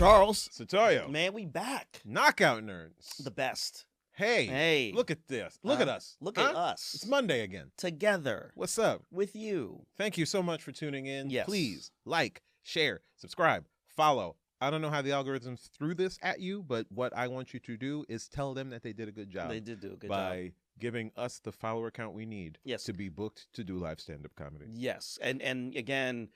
Charles. Satoyo. Man, we back. Knockout Nerds. The best. Hey, look at this. Look at us. Look at us. It's Monday again. Together. What's up? With you. Thank you so much for tuning in. Yes. Please like, share, subscribe, follow. I don't know how the algorithms threw this at you, but what I want you to do is tell them that they did a good job. They did do a good job. By giving us the follower count we need Yes. to be booked to do live stand-up comedy. Yes. And again,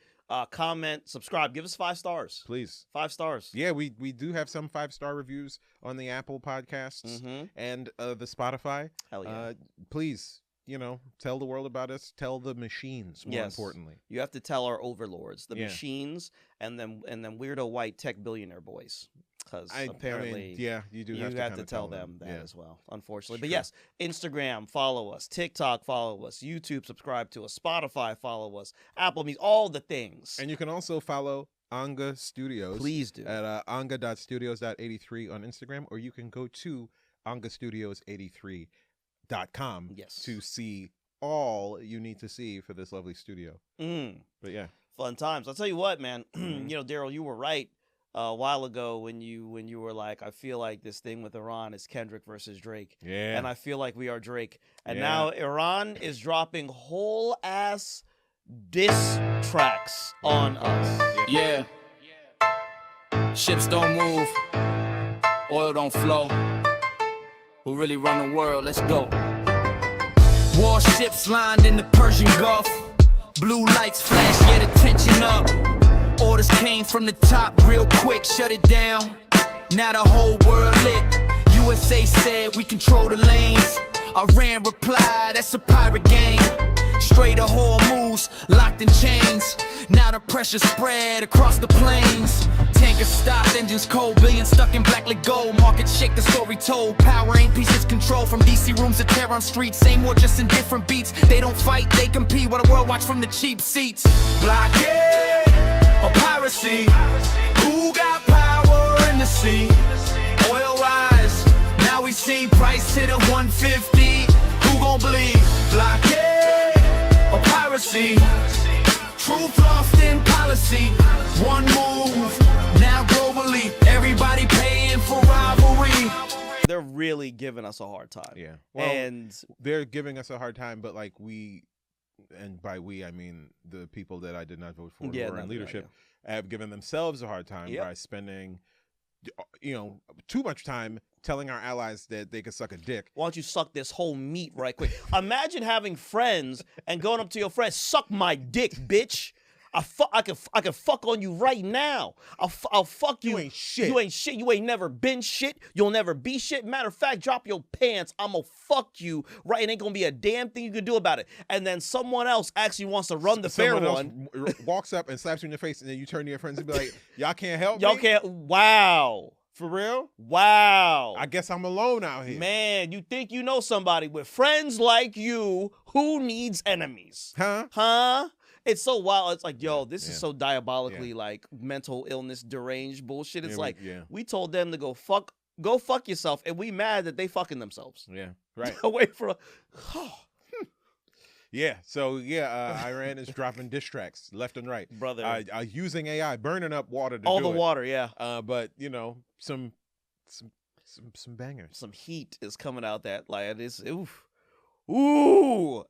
comment, subscribe. Give us 5 stars. Please. 5 stars. Yeah, we do have some 5-star reviews on the Apple Podcasts and the Spotify. Hell yeah. Please, tell the world about us. Tell the machines, more importantly. You have to tell our overlords, the machines, and then weirdo white tech billionaire boys. Because apparently, you do. You have to tell them that as well, unfortunately. But Sure. yes, Instagram, follow us. TikTok, follow us. YouTube, subscribe to us. Spotify, follow us. Apple Music, all the things. And you can also follow Anga Studios. Please do. At anga.studios.83 on Instagram, or you can go to angastudios83.com to see all you need to see for this lovely studio. But yeah. Fun times. I'll tell you what, man. Darryl, you were right. A while ago when you were like, I feel like this thing with Iran is Kendrick versus Drake. Yeah. And I feel like we are Drake. And now Iran is dropping whole ass diss tracks on us. Yeah. Ships don't move. Oil don't flow. Who really run the world? Let's go. Warships lined in the Persian Gulf. Blue lights flash, get attention up. Orders came from the top real quick, shut it down. Now the whole world lit. USA said we control the lanes. Iran replied, that's a pirate game. Straight to Hormuz, locked in chains. Now the pressure spread across the plains. Tankers stopped, engines cold, billions stuck in blacklit gold. Market shake, the story told. Power ain't peace, it's control. From DC rooms to Tehran streets. Same war, just in different beats. They don't fight, they compete. While the world watch from the cheap seats. Blockade or piracy? Who got power in the sea? Oil rise, now we see price hit at 150. Who gon' believe? Blockade or piracy? Truth lost in policy. One move, now globally, everybody paying for rivalry. They're really giving us a hard time. Yeah. Well, and they're giving us a hard time, but like and by we, I mean the people that I did not vote for who are in leadership, have given themselves a hard time by spending, too much time telling our allies that they could suck a dick. Why don't you suck this whole meat right quick? Imagine having friends and going up to your friends, suck my dick, bitch. I can fuck on you right now. I'll fuck you. You ain't shit. You ain't shit. You ain't never been shit. You'll never be shit. Matter of fact, drop your pants. I'm gonna fuck you right. It ain't gonna be a damn thing you can do about it. And then someone else actually wants to run the fair one. Walks up and slaps you in the face, and then you turn to your friends and be like, "Y'all can't help me. Y'all can't." Wow. For real? Wow. I guess I'm alone out here. Man, you think you know somebody with friends like you? Who needs enemies? Huh? It's so wild. It's like, yo, this is so diabolically like mental illness, deranged bullshit. It's we told them to go fuck yourself, and we mad that they fucking themselves. Yeah, right. Away from. Yeah, so Iran is dropping diss tracks left and right, brother. Using AI, burning up water to all do the it. Water, yeah. But some bangers. Some heat is coming out that like it is. Ooh.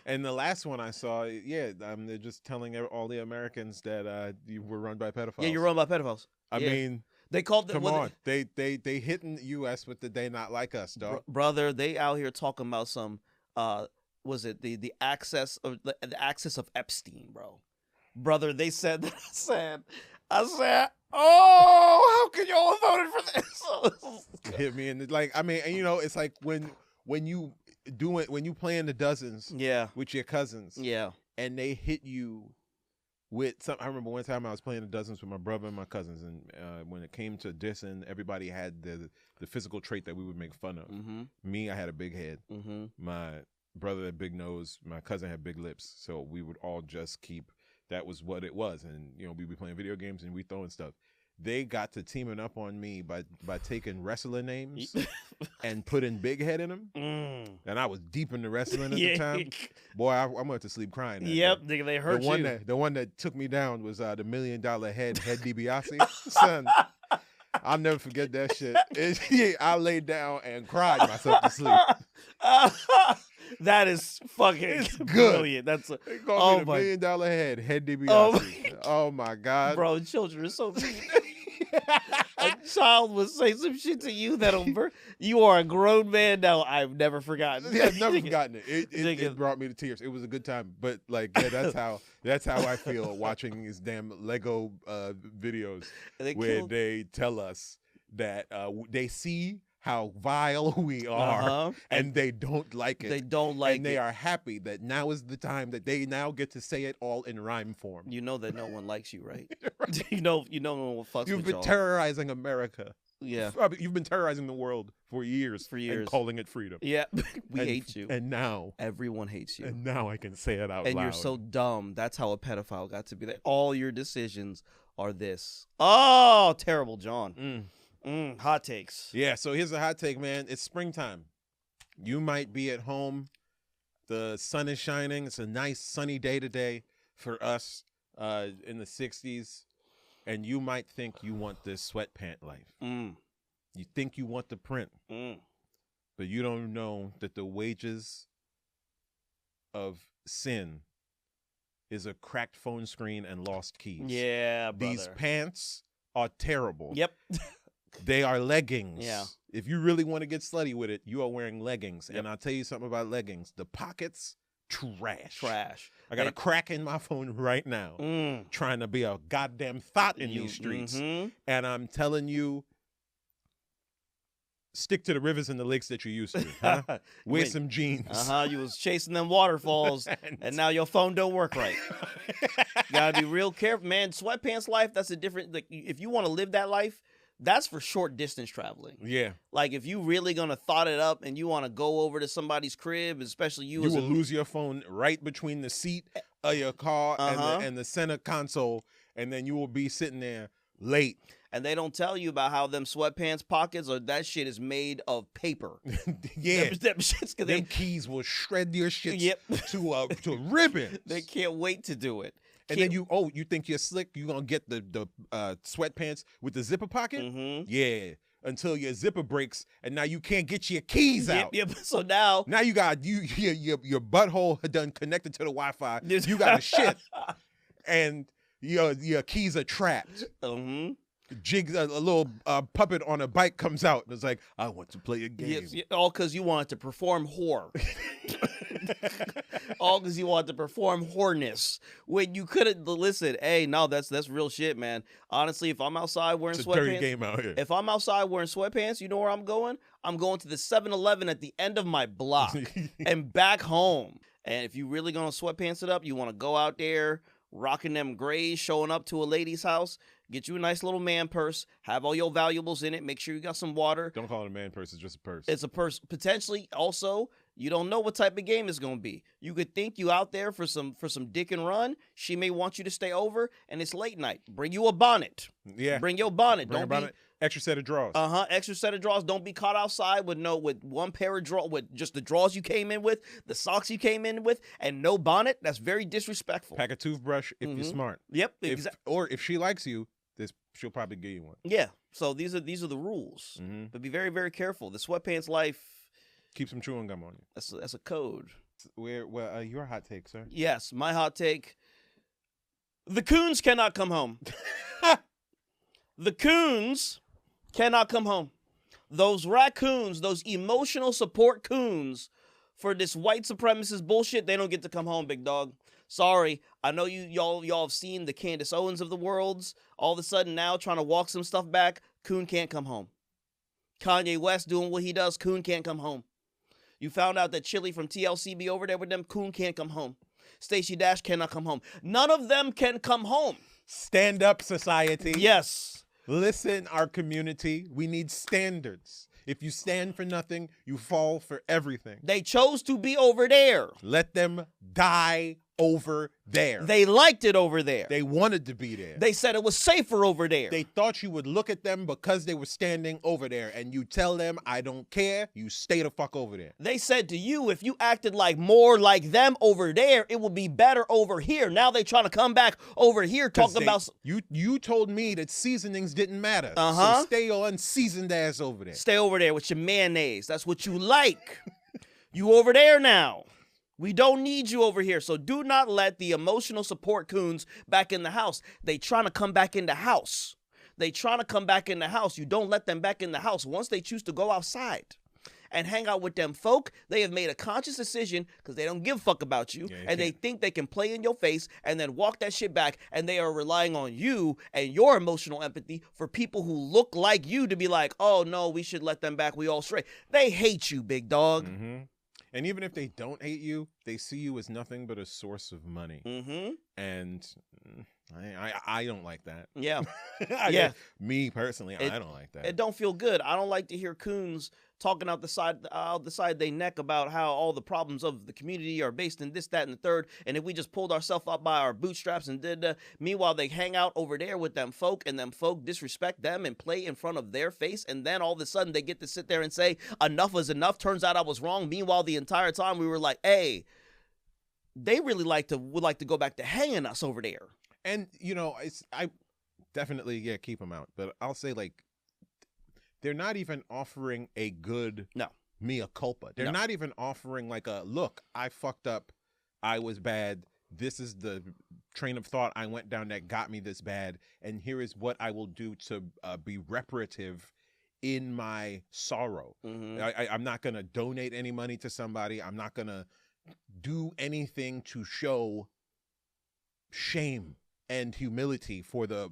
And the last one I saw, they're just telling all the Americans that you were run by pedophiles. Yeah, you're run by pedophiles. I mean, they called. Come on, they hitting the U.S. with the "they not like us," dog. Brother, they out here talking about some. Was it the access of the access of Epstein, bro? Brother, they said that. I said, oh, how can y'all voted for this? Hit me in the it's like when you playing the dozens, with your cousins, and they hit you with some. I remember one time I was playing the dozens with my brother and my cousins, and when it came to dissing, everybody had the physical trait that we would make fun of. Me, I had a big head. My brother had big nose. My cousin had big lips. So we would all just keep. That was what it was, and we'd be playing video games and we throwing stuff. They got to teaming up on me by taking wrestler names and putting Big Head in them. And I was deep into wrestling at the time. Boy, I went to sleep crying. Yep, nigga, they hurt you. The one that took me down was the $1 Million Head DiBiase. Son, I'll never forget that shit. I laid down and cried myself to sleep. That is fucking brilliant. That's $1 Million Head DiBiase. Oh my God, bro, children are so mean. A child would say some shit to you that'll you are a grown man now. I've never forgotten. Yeah, I've never forgotten it. It brought me to tears. It was a good time, but like, yeah, that's how I feel watching these damn Lego videos where they tell us that they see how vile we are, and they don't like it. They don't like it. And they are happy that now is the time that they now get to say it all in rhyme form. You know that no one likes you, right? Right. You know no one fucks with you. You've been terrorizing America. Yeah. You've been terrorizing the world for years. And calling it freedom. Yeah. We hate you. And now. Everyone hates you. And now I can say it out loud. And you're so dumb. That's how a pedophile got to be there. All your decisions are this. Oh, terrible, John. Hot takes. Yeah, so here's a hot take, man. It's springtime. You might be at home. The sun is shining. It's a nice sunny day today for us in the 60s. And you might think you want this sweatpant life. You think you want the print. But you don't know that the wages of sin is a cracked phone screen and lost keys. Yeah, brother. These pants are terrible. Yep. They are leggings. Yeah. If you really want to get slutty with it, you are wearing leggings. Yep. And I'll tell you something about leggings. The pockets, trash. I got a crack in my phone right now trying to be a goddamn thought in these streets. And I'm telling you, stick to the rivers and the lakes that you used to. Huh? Wear some jeans. You was chasing them waterfalls, and now your phone don't work right. Gotta be real careful, man. Sweatpants life, that's a different, like, if you want to live that life, that's for short distance traveling. Yeah. Like, if you really gonna thought it up and you want to go over to somebody's crib, especially you will lose your phone right between the seat of your car and the center console, and then you will be sitting there late. And they don't tell you about how them sweatpants pockets or that shit is made of paper. Yeah. Them keys will shred your shit to ribbons. They can't wait to do it. And then you think you're slick, you're going to get the sweatpants with the zipper pocket? Yeah. Until your zipper breaks, and now you can't get your keys out. Yep. So now you got your butthole done connected to the Wi-Fi. You got a shit. And your keys are trapped. Jig, a little puppet on a bike comes out and it's like, I want to play a game. Yes, all because you wanted to perform whore. All because you wanted to perform whoreness when you couldn't. Listen, hey, no, that's real shit, man. Honestly, if I'm outside wearing sweatpants, dirty game out here. If I'm outside wearing sweatpants, you know where I'm going? I'm going to the 7-Eleven at the end of my block and back home. And if you really gonna sweatpants it up, you want to go out there rocking them grays, showing up to a lady's house. Get you a nice little man purse. Have all your valuables in it. Make sure you got some water. Don't call it a man purse. It's just a purse. It's a purse. Potentially, also, you don't know what type of game it's going to be. You could think you out there for some dick and run. She may want you to stay over, and it's late night. Bring you a bonnet. Yeah. Bring your bonnet. Bring a bonnet. Extra set of drawers. Extra set of drawers. Don't be caught outside with one pair of drawers, with just the drawers you came in with, the socks you came in with, and no bonnet. That's very disrespectful. Pack a toothbrush if you're smart. Yep. Or if she likes you, she'll probably give you one. Yeah. So these are the rules. But be very, very careful. The sweatpants life. Keep some chewing gum on you. That's a code. Your hot take, sir? Yes, my hot take. The coons cannot come home. The coons cannot come home. Those raccoons, those emotional support coons for this white supremacist bullshit, they don't get to come home, big dog. Sorry, I know y'all have seen the Candace Owens of the worlds. All of a sudden now trying to walk some stuff back, coon can't come home. Kanye West doing what he does, coon can't come home. You found out that Chili from TLC be over there with them, coon can't come home. Stacey Dash cannot come home. None of them can come home. Stand up, society. Yes. Listen, our community, we need standards. If you stand for nothing, you fall for everything. They chose to be over there. Let them die over there. They liked it over there. They wanted to be there. They said it was safer over there. They thought you would look at them because they were standing over there, and you tell them, I don't care, you stay the fuck over there. They said to you, if you acted like more like them over there, it would be better over here. Now they trying to come back over here talking about... You told me that seasonings didn't matter. So stay your unseasoned ass over there. Stay over there with your mayonnaise. That's what you like. You over there now. We don't need you over here. So do not let the emotional support coons back in the house. They trying to come back in the house. They trying to come back in the house. You don't let them back in the house. Once they choose to go outside and hang out with them folk, they have made a conscious decision because they don't give a fuck about you. And they think they can play in your face and then walk that shit back. And they are relying on you and your emotional empathy for people who look like you to be like, oh, no, we should let them back. We all straight. They hate you, big dog. Mm-hmm. And even if they don't hate you, they see you as nothing but a source of money. Mm-hmm. And I don't like that. Yeah. Yeah. Me personally, I don't like that. It don't feel good. I don't like to hear coons talking out the side they neck about how all the problems of the community are based in this, that, and the third. And if we just pulled ourselves up by our bootstraps and did, meanwhile they hang out over there with them folk, and them folk disrespect them and play in front of their face, and then all of a sudden they get to sit there and say enough is enough. Turns out I was wrong. Meanwhile, the entire time we were like, hey, they really would like to go back to hanging us over there. And I definitely keep them out, but I'll say like, they're not even offering a good mea culpa. They're not even offering like a, look, I fucked up. I was bad. This is the train of thought I went down that got me this bad. And here is what I will do to be reparative in my sorrow. Mm-hmm. I'm not going to donate any money to somebody. I'm not going to do anything to show shame and humility for the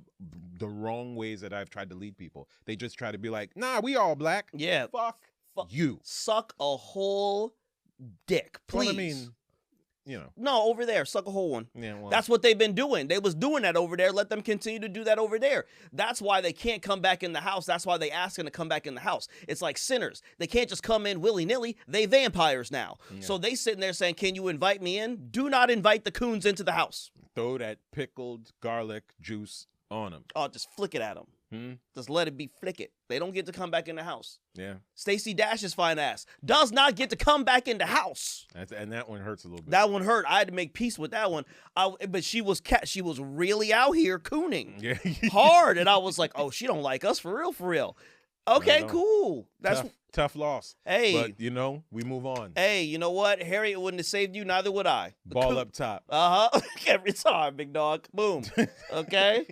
wrong ways that I've tried to lead people. They just try to be like, nah, we all black. Yeah. Fuck you. Suck a whole dick, please. Well, I mean, No, over there, suck a whole one. Yeah, well. That's what they've been doing. They was doing that over there. Let them continue to do that over there. That's why they can't come back in the house. That's why they asking to come back in the house. It's like sinners. They can't just come in willy-nilly. They vampires now. Yeah. So they sitting there saying, can you invite me in? Do not invite the coons into the house. Throw that pickled garlic juice on them. Oh, just flick it at them. Just let it be flick it. They don't get to come back in the house. Yeah. Stacey Dash's fine ass does not get to come back in the house. And that one hurts a little bit. That one hurt. I had to make peace with that one. But she was really out here cooning hard. And I was like, oh, she don't like us for real, for real. Okay, cool. That's tough loss. Hey. But, we move on. Hey, you know what? Harriet wouldn't have saved you. Neither would I. Ball up top. Uh-huh. Every time, big dog. Boom. Okay.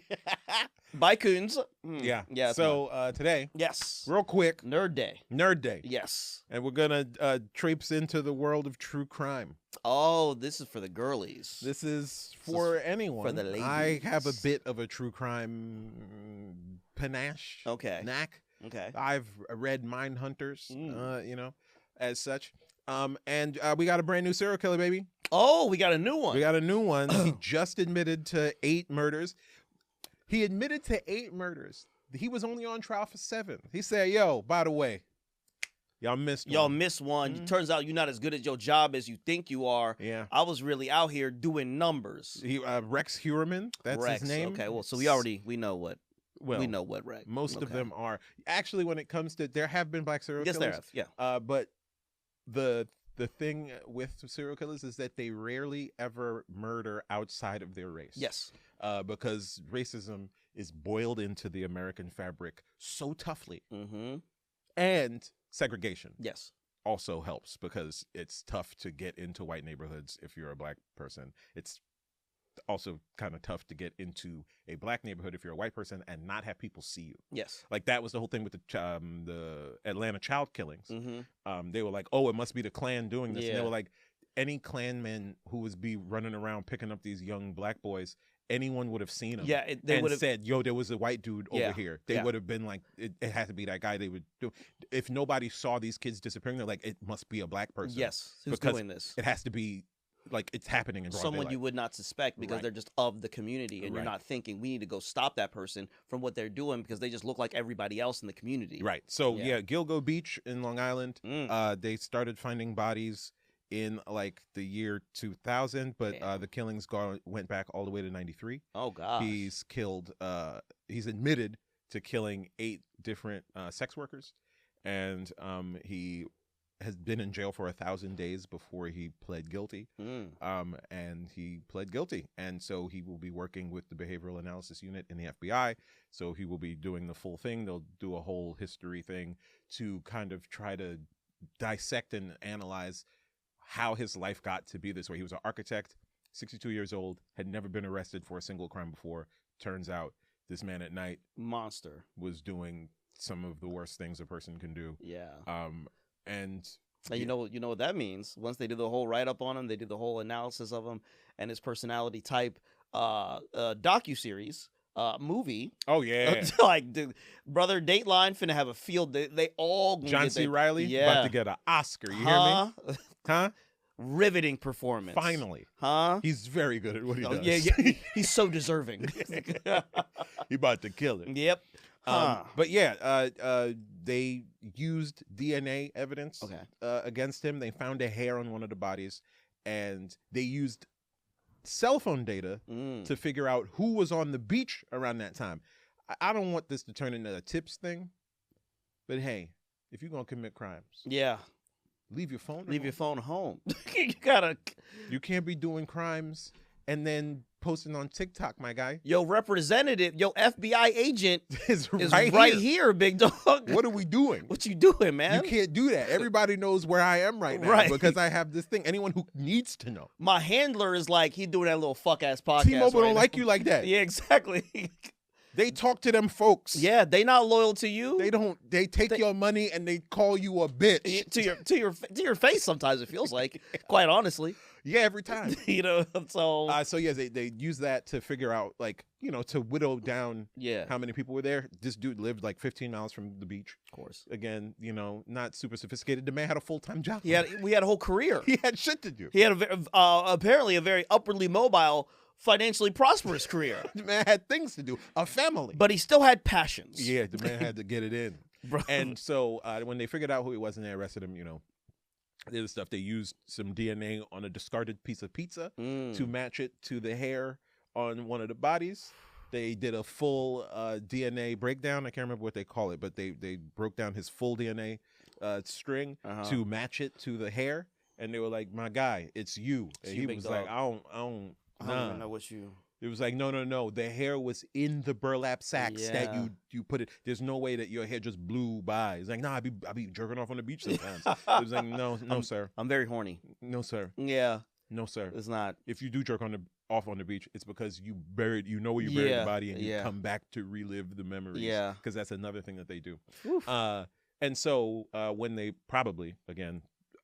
Bye, coons. Yeah. So today. Yes. Real quick. Nerd Day. Nerd Day. Yes. And we're going to traipse into the world of true crime. Oh, this is for the girlies. This is for anyone. For the ladies. I have a bit of a true crime panache. Okay. Knack. Okay. I've read Mindhunters, as such. And we got a brand new serial killer, baby. Oh, we got a new one. We got a new one. He just admitted to 8 murders. He admitted to 8 murders. He was only on trial for 7. He said, yo, by the way, y'all missed one. Mm-hmm. Turns out you're not as good at your job as you think you are. Yeah. I was really out here doing numbers. Rex Heuermann, that's his name. Okay, well, so we know what. Well, we know what, right? Most of them are. Actually, when it comes to, there have been black serial killers. Yes, there have, yeah. But the thing with serial killers is that they rarely ever murder outside of their race. Yes. Because racism is boiled into the American fabric so toughly. Mm-hmm. And segregation. Yes. Also helps because it's tough to get into white neighborhoods if you're a black person. It's also kind of tough to get into a black neighborhood if you're a white person and not have people see you. Yes. Like that was the whole thing with the Atlanta child killings. Mm-hmm. They were like, oh, it must be the Klan doing this. Yeah. And they were like, any Klanman who was running around picking up these young black boys, anyone would have seen him. Yeah, they would have said, yo, there was a white dude over here. They would have been like, it had to be that guy. They would do. If nobody saw these kids disappearing, they're like, it must be a black person. Yes, who's doing this? It has to be like it's happening in broad someone daylight. You would not suspect because they're just of the community, and you're not thinking we need to go stop that person from what they're doing because they just look like everybody else in the community. Right. So Gilgo Beach in Long Island, they started finding bodies in like the year 2000, but the killings went back all the way to 93. Oh gosh. He's killed. He's admitted to killing 8 different sex workers, and he has been in jail for 1,000 days before he pled guilty. And he pled guilty, and so he will be working with the Behavioral Analysis Unit in the FBI. So he will be doing the full thing. They'll do a whole history thing to kind of try to dissect and analyze how his life got to be this way. He was an architect, 62 years old, had never been arrested for a single crime before. Turns out this man at night, monster, was doing some of the worst things a person can do. Yeah. And you know what that means. Once they did the whole write-up on him, they did the whole analysis of him and his personality type docuseries movie. Oh yeah. Like, dude, brother, Dateline finna have a field. They all John C. Reilly about to get an Oscar. You hear me? Huh? Riveting performance. Finally. Huh? He's very good at what he does. Yeah. He's so deserving. He about to kill it. Yep. But yeah, they used DNA evidence against him. They found a hair on one of the bodies, and they used cell phone data to figure out who was on the beach around that time. I don't want this to turn into a tips thing, but hey, if you're gonna commit crimes, leave your phone. Leave your phone home. You can't be doing crimes and then posting on TikTok, my guy. Yo, representative, FBI agent is right here, big dog. What are we doing? What you doing, man? You can't do that. Everybody knows where I am right now because I have this thing. Anyone who needs to know. My handler is like, he doing that little fuck-ass podcast. T-Mobile don't like you like that. Yeah, exactly. They talk to them folks. Yeah, they not loyal to you. They don't. They take your money and they call you a bitch to your face. Sometimes it feels like, quite honestly. Yeah, every time. So yeah, they use that to figure out, like, to whittle down how many people were there. This dude lived like 15 miles from the beach. Of course. Again, not super sophisticated. The man had a full-time job. We had a whole career. He had shit to do. He had apparently a very upwardly mobile, financially prosperous career. The man had things to do, a family. But he still had passions. Yeah, the man had to get it in. And so when they figured out who he was and they arrested him, the other stuff, they used some DNA on a discarded piece of pizza to match it to the hair on one of the bodies. They did a full DNA breakdown. I can't remember what they call it, but they broke down his full DNA string to match it to the hair. And they were like, my guy, it's you. And he was like, I don't even know what you... It was like, no. The hair was in the burlap sacks that you put it. There's no way that your hair just blew by. It's like, nah, I be jerking off on the beach sometimes. It was like, no, sir. I'm very horny. No, sir. Yeah. No, sir. It's not. If you do jerk off on the beach, it's because you buried where you buried the body, and you come back to relive the memories. Yeah. Because that's another thing that they do. And so when they probably, again,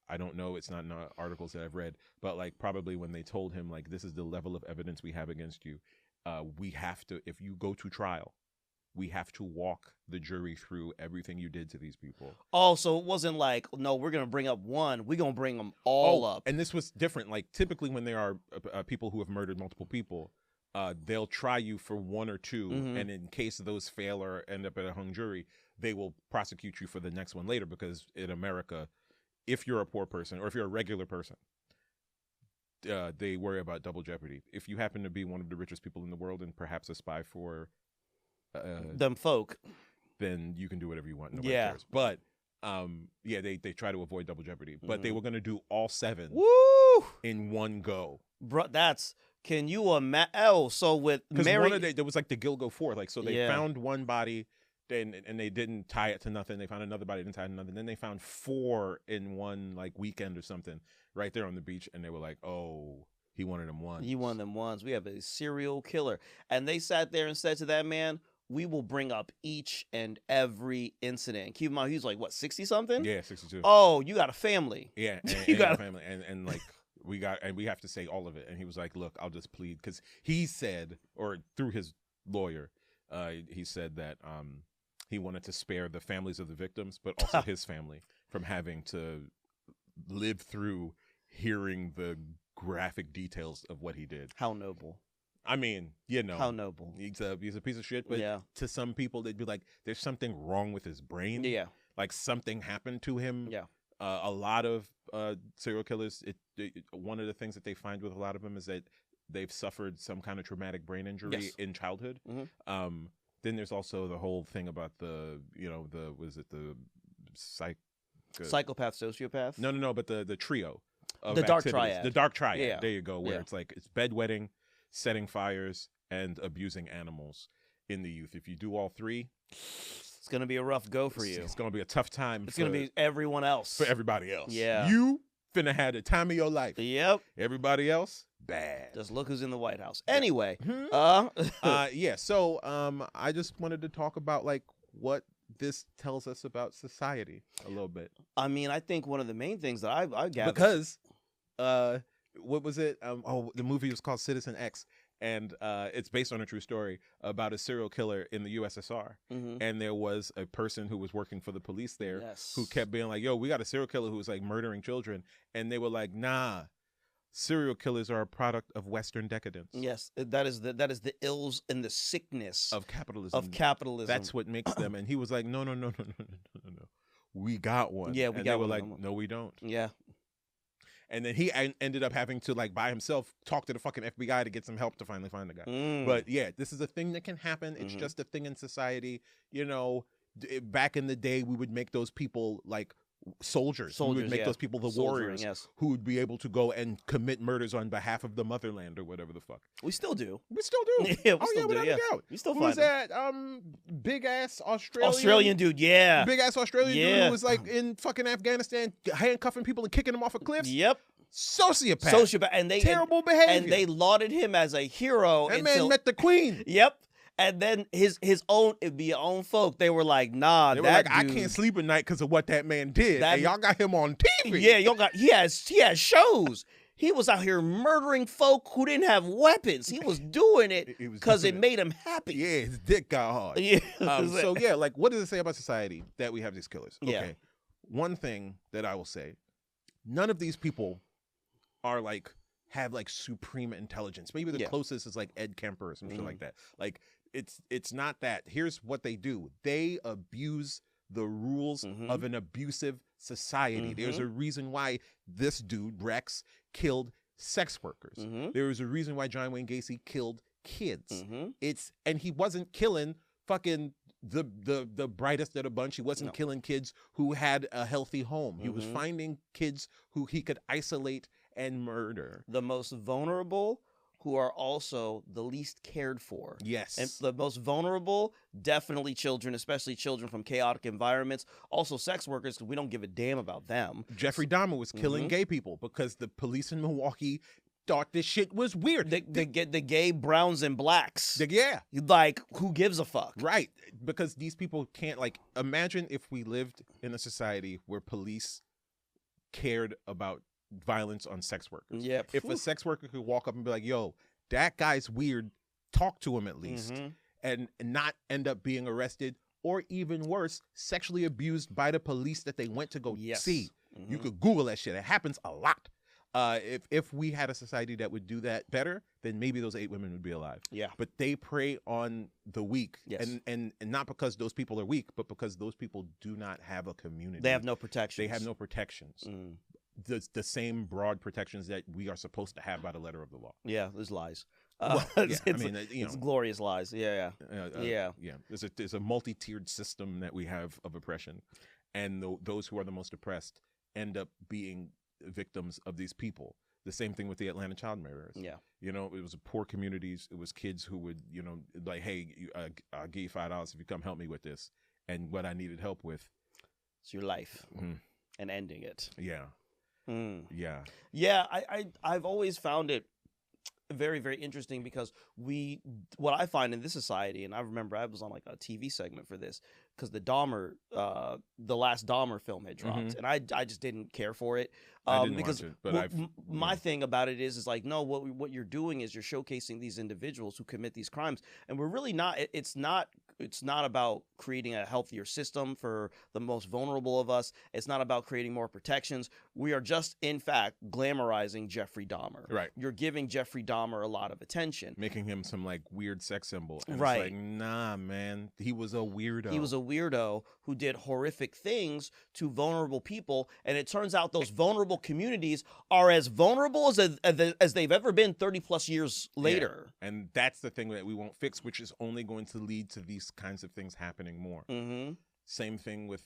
I don't know, it's not in the articles that I've read, but like probably when they told him, like, this is the level of evidence we have against you, we have to, if you go to trial, we have to walk the jury through everything you did to these people. Oh, so it wasn't like, no, we're going to bring up one, we're going to bring them all up. And this was different. Like, typically when there are people who have murdered multiple people, they'll try you for one or two, and in case those fail or end up at a hung jury, they will prosecute you for the next one later, because in America, if you're a poor person or if you're a regular person, they worry about double jeopardy. If you happen to be one of the richest people in the world and perhaps a spy for them folk, then you can do whatever you want. Nobody cares. But they try to avoid double jeopardy. But they were going to do all 7 in one go. Bro, can you imagine? Oh, so with Mary, there was like the Gilgo 4. Like, so they found one body. And they didn't tie it to nothing. They found another body, didn't tie it to nothing. Then they found 4 in one like weekend or something right there on the beach, and they were like, "Oh, he wanted them ones. He wanted them ones. We have a serial killer." And they sat there and said to that man, "We will bring up each and every incident." Keep in mind, he's like, what, 60 something? Yeah, 62. Oh, you got a family. Yeah, and you got a family, and like we have to say all of it. And he was like, "Look, I'll just plead," because he said, or through his lawyer, he said that he wanted to spare the families of the victims, but also his family from having to live through hearing the graphic details of what he did. How noble. I mean, how noble. He's a piece of shit, but to some people, they'd be like, there's something wrong with his brain. Yeah. Like something happened to him. Yeah. A lot of serial killers, one of the things that they find with a lot of them is that they've suffered some kind of traumatic brain injury in childhood. Then there's also the whole thing about the psychopath, sociopath? No, but the trio of the dark activities. triad. The dark triad. Yeah. There you go. Where it's like it's bedwetting, setting fires, and abusing animals in the youth. If you do all three, it's gonna be a rough go for you. It's gonna be a tough time. It's gonna be everyone else. For everybody else. Yeah. You finna have the time of your life. Yep. Everybody else, bad. Just look who's in the White House. Anyway. Yeah. So I just wanted to talk about like what this tells us about society a little bit. I mean, I think one of the main things that I gathered, because what was it? The movie was called Citizen X, and it's based on a true story about a serial killer in the USSR. And there was a person who was working for the police there who kept being like, yo, we got a serial killer who's like murdering children. And they were like, nah, serial killers are a product of Western decadence. Yes, that is the ills and the sickness of capitalism. That's what makes them. And he was like, no. We got one. Yeah, we got one. And they were like, no, we don't. Yeah. And then he ended up having to, like, by himself, talk to the fucking FBI to get some help to finally find the guy. But yeah, this is a thing that can happen. It's just a thing in society. You know, back in the day, we would make those people like soldiers. We would make those people the warriors who would be able to go and commit murders on behalf of the motherland or whatever the fuck. We still do. We still do. Yeah, without a doubt. We still find that big ass Australian dude, yeah. Big ass Australian dude who was like in fucking Afghanistan handcuffing people and kicking them off of cliffs. Yep. Sociopath. And terrible behavior. And they lauded him as a hero. That man met the queen. Yep. And then his own folk, they were like, nah, they were like, I can't sleep at night because of what that man did. And y'all got him on TV. Yeah, he has shows. He was out here murdering folk who didn't have weapons. He was doing it because it made him happy. Yeah, his dick got hard. Yeah. So yeah, like what does it say about society that we have these killers? Yeah. Okay. One thing that I will say, none of these people are like have like supreme intelligence. Maybe the closest is like Ed Kemper or some shit like that. Like it's not that. Here's what they do. They abuse the rules of an abusive society. There's a reason why this dude, Rex, killed sex workers. There is a reason why John Wayne Gacy killed kids. And he wasn't killing fucking the brightest of the bunch. He wasn't killing kids who had a healthy home. He was finding kids who he could isolate and murder. The most vulnerable, who are also the least cared for. Yes. And the most vulnerable, definitely children, especially children from chaotic environments. Also sex workers, because we don't give a damn about them. Jeffrey Dahmer was killing gay people because the police in Milwaukee thought this shit was weird. The gay browns and blacks. Yeah. Like, who gives a fuck? Right. Because these people can't, like, imagine if we lived in a society where police cared about violence on sex workers. Yeah. If a sex worker could walk up and be like, yo, that guy's weird, talk to him at least, and not end up being arrested, or even worse, sexually abused by the police that they went to go see. You could Google that shit. It happens a lot. If we had a society that would do that better, then maybe those 8 women would be alive. Yeah. But they prey on the weak. And not because those people are weak, but because those people do not have a community. They have no protections. They have no protections. The same broad protections that we are supposed to have by the letter of the law. Yeah, there's lies. It's glorious lies. Yeah. There's a multi-tiered system that we have of oppression, and those who are the most oppressed end up being victims of these people. The same thing with the Atlanta child murderers. Yeah. You know, it was poor communities. It was kids who would, you know, like, hey, I'll give you $5 if you come help me with this. And what I needed help with, it's your life and ending it. Yeah. Yeah, I've always found it very, very interesting because what I find in this society, and I remember I was on like a TV segment for this because the last Dahmer film had dropped, and I just didn't care for it. I didn't watch it, but my thing about it is like, no, what you're doing is you're showcasing these individuals who commit these crimes, and we're really not. It's not It's not about creating a healthier system for the most vulnerable of us. It's not about creating more protections. We are just, in fact, glamorizing Jeffrey Dahmer. Right. You're giving Jeffrey Dahmer a lot of attention. Making him some like weird sex symbol. And right. It's like, nah, man. He was a weirdo. He was a weirdo who did horrific things to vulnerable people. And it turns out those vulnerable communities are as vulnerable as they've ever been 30 plus years later. Yeah. And that's the thing that we won't fix, which is only going to lead to these kinds of things happening more. Mm-hmm. Same thing with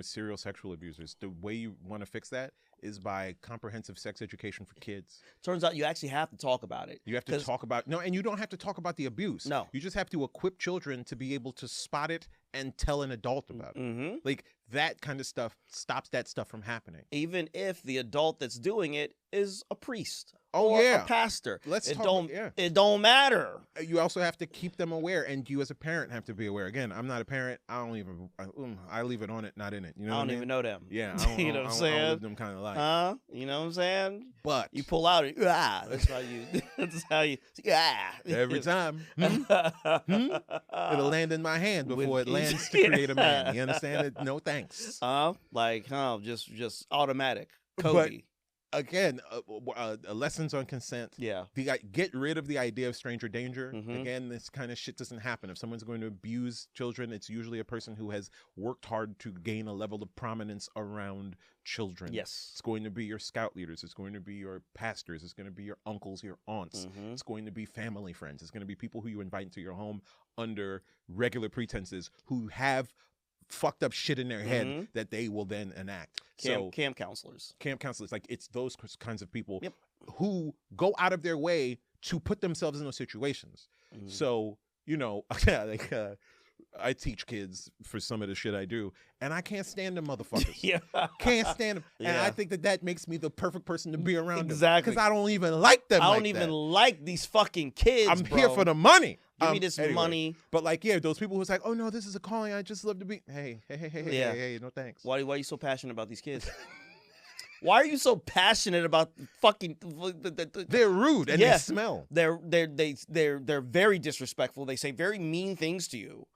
serial sexual abusers. The way you want to fix that is by comprehensive sex education for kids. Turns out you actually have to talk about it. You have to talk about and you don't have to talk about the abuse. No. You just have to equip children to be able to spot it and tell an adult about it. Mm-hmm. Like that kind of stuff stops that stuff from happening. Even if the adult that's doing it is a priest. Oh, or yeah. a pastor. It don't matter. You also have to keep them aware, and you as a parent have to be aware. Again, I'm not a parent. I leave it on it, not in it. You know I don't what I mean? even know them. Yeah, you know what I'm saying? I don't live them kind of life. Huh? You know what I'm saying? But you pull out it. That's how you. That's how you. Every time, it'll land in my hand before it lands to create a man. You understand it? No thanks. Just automatic. Kobe. Again, lessons on consent. Yeah. Get rid of the idea of stranger danger. Mm-hmm. Again, this kind of shit doesn't happen. If someone's going to abuse children, it's usually a person who has worked hard to gain a level of prominence around children. Yes. It's going to be your scout leaders. It's going to be your pastors. It's going to be your uncles, your aunts. Mm-hmm. It's going to be family friends. It's going to be people who you invite into your home under regular pretenses who have fucked up shit in their head mm-hmm. that they will then enact. Camp counselors. Camp counselors, like it's those kinds of people yep. who go out of their way to put themselves in those situations. Mm-hmm. So, I teach kids for some of the shit I do, and I can't stand them motherfuckers. Yeah. Can't stand them. Yeah. And I think that makes me the perfect person to be around exactly. Because I don't even like them. I don't even like these fucking kids. I'm here for the money. Give me this money. But those people who's like, oh no, this is a calling. I just love to be. Hey, no thanks. Why are you so passionate about these kids? Why are you so passionate about fucking? They're rude and they smell. They're very disrespectful. They say very mean things to you.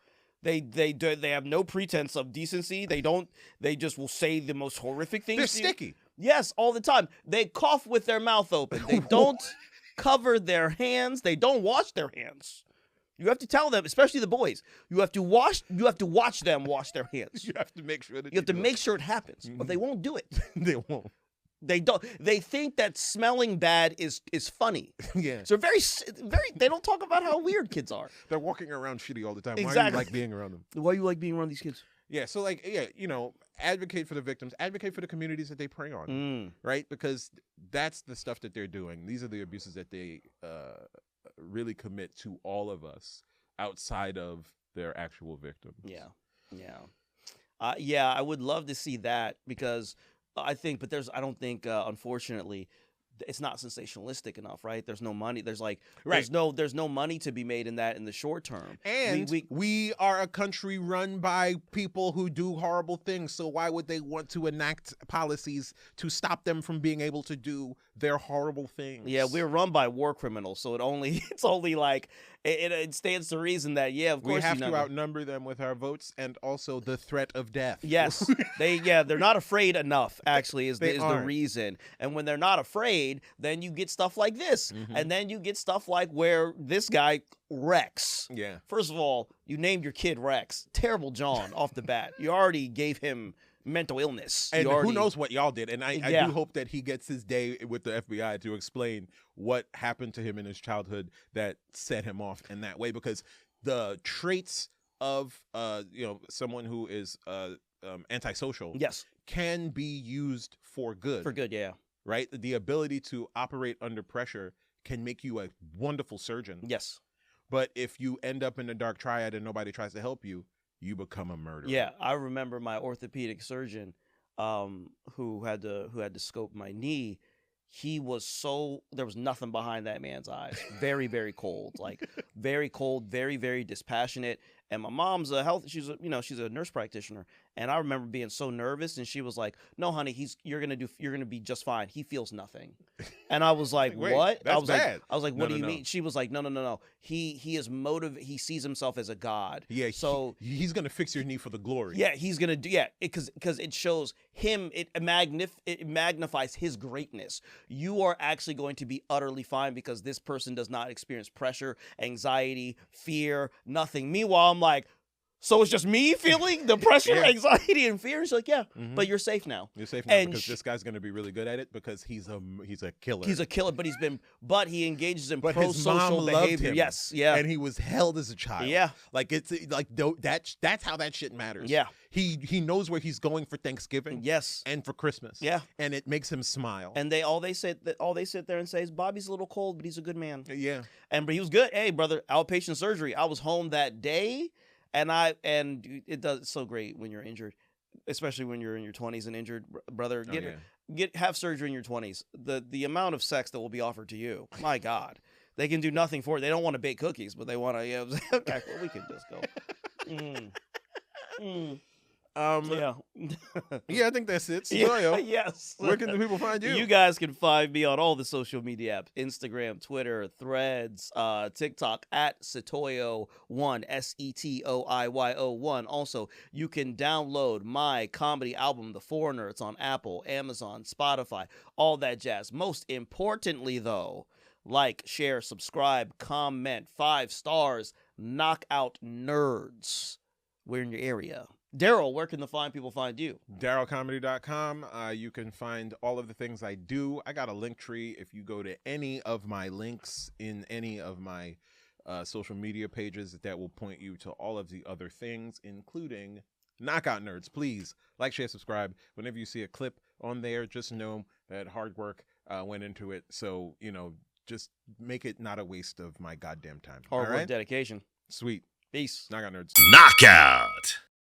They have no pretense of decency. They just will say the most horrific things. They're to sticky. You. Yes, all the time. They cough with their mouth open. They don't cover their hands. They don't wash their hands. You have to tell them, especially the boys. You have to watch them wash their hands. You have to make sure that you have to make sure it happens, mm-hmm. but they won't do it. They won't. They don't. They think that smelling bad is funny. Yeah. So very. They don't talk about how weird kids are. They're walking around shitty all the time. Exactly. Why do you like being around them? Why do you like being around these kids? Yeah. So advocate for the victims. Advocate for the communities that they prey on. Right? Because that's the stuff that they're doing. These are the abuses that they really commit to all of us outside of their actual victims. Yeah. I would love to see that because. I don't think, unfortunately, it's not sensationalistic enough, right? There's no money. There's no money to be made in that in the short term. And we are a country run by people who do horrible things. So why would they want to enact policies to stop them from being able to do their horrible things? Yeah, we're run by war criminals. So it's only like it stands to reason that of course we have to outnumber them with our votes and also the threat of death. Yes, they're not afraid enough. Actually, is the reason. And when they're not afraid, then you get stuff like this, mm-hmm. and then you get stuff like where this guy Rex. Yeah. First of all, you named your kid Rex. Terrible John off the bat. You already gave him mental illness. And who knows what y'all did. And I do hope that he gets his day with the FBI to explain what happened to him in his childhood that set him off in that way. Because the traits of someone who is antisocial can be used for good. For good, yeah. Right? The ability to operate under pressure can make you a wonderful surgeon. Yes. But if you end up in the dark triad and nobody tries to help you, you become a murderer. Yeah, I remember my orthopedic surgeon who had to scope my knee. There was nothing behind that man's eyes. Very, very cold. Like very cold, very, very dispassionate. And my mom's she's a nurse practitioner. And I remember being so nervous, and she was like, "No, honey, you're gonna be just fine. He feels nothing." And I was like, Wait, "What?" That's bad. I was like, "What no, do you no. mean?" She was like, "No. He is motivated. He sees himself as a god. Yeah, so he's gonna fix your knee for the glory. Yeah, he's gonna do because it shows him. It magnifies his greatness. You are actually going to be utterly fine because this person does not experience pressure, anxiety, fear, nothing. Meanwhile, I'm like, so it's just me feeling the pressure, anxiety, and fear. She's like, yeah, but you're safe now. You're safe now because this guy's going to be really good at it because he's a killer. He's a killer, but he engages in pro-social behavior. Yes, yeah. And he was held as a child. Yeah. Like it's like that's how that shit matters. Yeah. He knows where he's going for Thanksgiving. Yes. And for Christmas. Yeah. And it makes him smile. And all they sit there and say is, Bobby's a little cold, but he's a good man. Yeah. But he was good. Hey, brother, outpatient surgery. I was home that day. And it's so great when you're injured, especially when you're in your 20s and injured, brother. Have surgery in your 20s. The amount of sex that will be offered to you, my God, they can do nothing for it. They don't want to bake cookies, but they want to. Yeah, okay, well, we can just go. Yeah, I think that's it. Satoyo, yes. Where can the people find you? You guys can find me on all the social media apps: Instagram, Twitter, Threads, TikTok at Satoyo1, SETOIYO1. Also, you can download my comedy album, The Foreigner. It's on Apple, Amazon, Spotify, all that jazz. Most importantly, though, like, share, subscribe, comment, 5 stars, knock out nerds. We're in your area. Darryl, where can the fine people find you? DarrylComedy.com. You can find all of the things I do. I got a link tree. If you go to any of my links in any of my social media pages, that will point you to all of the other things, including Knockout Nerds. Please like, share, subscribe. Whenever you see a clip on there, just know that hard work went into it. So, just make it not a waste of my goddamn time. Hard work, dedication. Sweet. Peace. Knockout Nerds. Knockout.